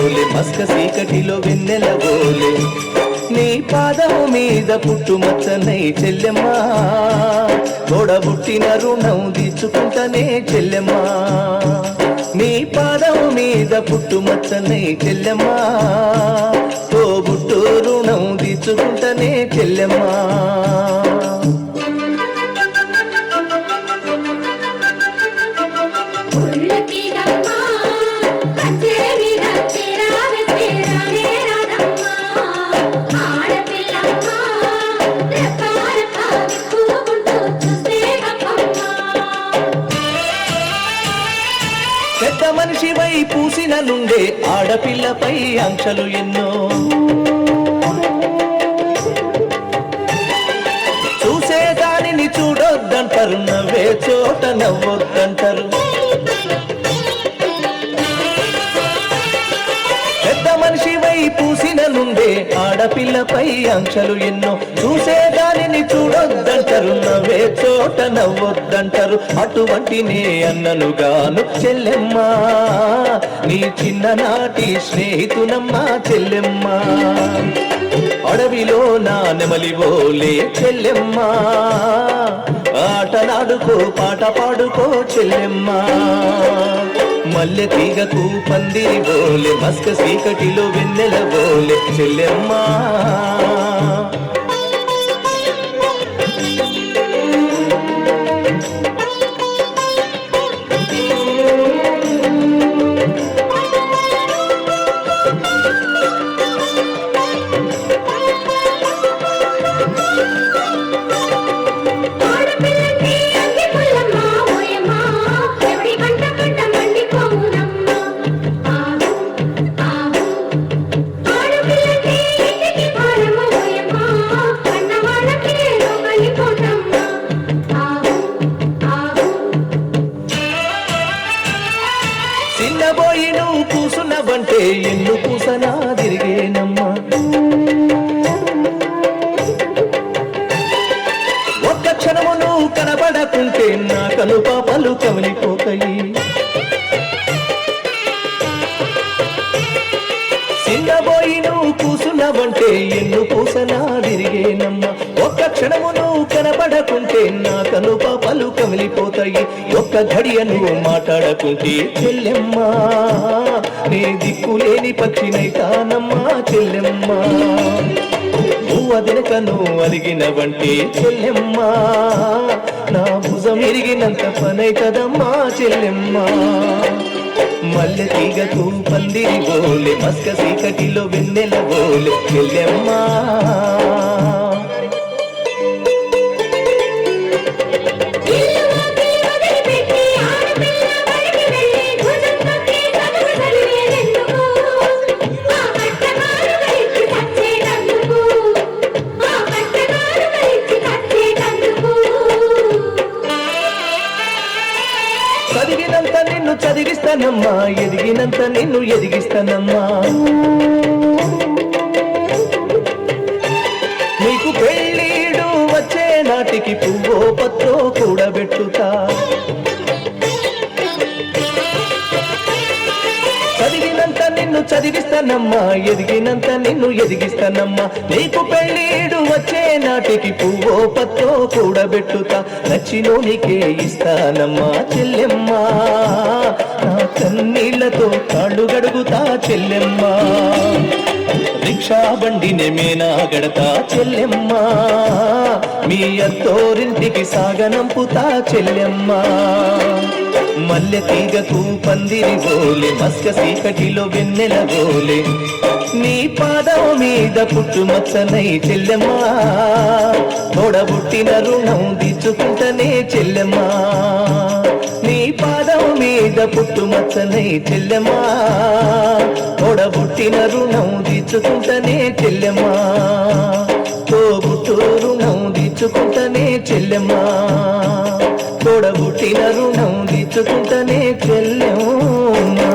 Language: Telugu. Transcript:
ఓలే మస్క చీకటిలో వెన్నెల ఓలే నీ పాదము మీద పుట్టుమచ్చనై చెల్లెమ్మా తోడబుట్టిన రుణం తీర్చుకుంటనే చెల్లెమ్మా నీ పాదము మీద పుట్టుమచ్చనై చెల్లెమ్మా తోబుట్టు రుణం తీర్చుకుంటనే చెల్లెమ్మా పెద్ద మనిషివై పూసిన నుండే ఆడపిల్లపై ఆంక్షలు ఎన్నో చూసేదానిని చూడొద్దంటారు నవ్వే చోట నవ్వొద్దంటారు పెద్ద మనిషివై పూసిన నుండే ఆడపిల్లపై ఆంక్షలు ఎన్నో చూసేదానిని చూడొద్దంటారు నవ్వే చోట నవ్వొద్దంటారు అటువంటి నే అన్ననుగాను చెల్లెమ్మా నీ చిన్ననాటి స్నేహితునమ్మా చెల్లెమ్మా అడవిలో నా నెమలివోలే చెల్లెమ్మా ఆటలాడుకో పాట పాడుకో చెల్లెమ్మా మల్లె తీగకు పందిరి బోలే మస్క చీకటిలో వెన్నెల బోలే చెల్లెమ్మా చిన్నబోయి నువ్వు కూసున్నవంటే ఎన్ను కూసనా తిరిగేనమ్మా ఒక్క క్షణము నువ్వు కనబడకుంటే నా కను పాపలు కమిలిపోతాయి చిన్నబోయి నువ్వు కూసున్నవంటే ఎన్ను కూసనా తిరిగేనమ్మా ఒక్క క్షణము నువ్వు కనబడకుంటే నా కను పాపలు కమిలిపోతాయి ఒక్క ఘడియ నువ్వు మాట్లాడకుంటే చెల్లెమ్మా నీ దిక్కులేని పక్షినైతానమ్మా చెల్లెమ్మా నువ్వు అదినక నువ్వు అలిగినవంటే చెల్లెమ్మా నా భుజం ఇరిగినంత పనైతదమ్మా చెల్లెమ్మా మల్లె తీగకు పందిరి బోలే మస్క చీకటిలో వెన్నెల బోలే చెల్లెమ్మా చదివినంత నిన్ను చదివిస్తానమ్మా ఎదిగినంత నిన్ను ఎదిగిస్తానమ్మా నీకు పెళ్ళీడు వచ్చే నాటికి పువ్వో పత్రో కూడబెట్టుతా చదివినంత నిన్ను చదివిస్తానమ్మా ఎదిగినంత నిన్ను ఎదిగిస్తానమ్మా నీకు పెళ్ళీడు వచ్చే నాటికి పువ్వో పత్రో కూడబెట్టుతా నచ్చినోనికే ఇస్తానమ్మా చెల్లెమ్మా నా కన్నీళ్లతో కాళ్ళు గడుగుతా చెల్లెమ్మా రిక్షా బండిని మేనా గడతా చెల్లెమ్మా మీ అత్తోరింటికి సాగనంపుతా చెల్లెమ్మా మల్లె తీగకు పందిరి బోలే మస్క చీకటిలో వెన్నెల బోలే నీ పాదం మీద పుట్టుమచ్చనై చెల్లెమ్మా తోడబుట్టిన రుణం తీర్చుకుంటనే చెల్లెమ్మా నీ పాదం మీద పుట్టుమచ్చనై చెల్లెమ్మా తోడబుట్టిన రుణం తీర్చుకుంటనే చెల్లెమ్మా తోబుట్టు రుణం తీర్చుకుంటనే చెల్లెమ్మా తోడబుట్టిన రుణం తీర్చుకుంటనే చెల్లెమ్మా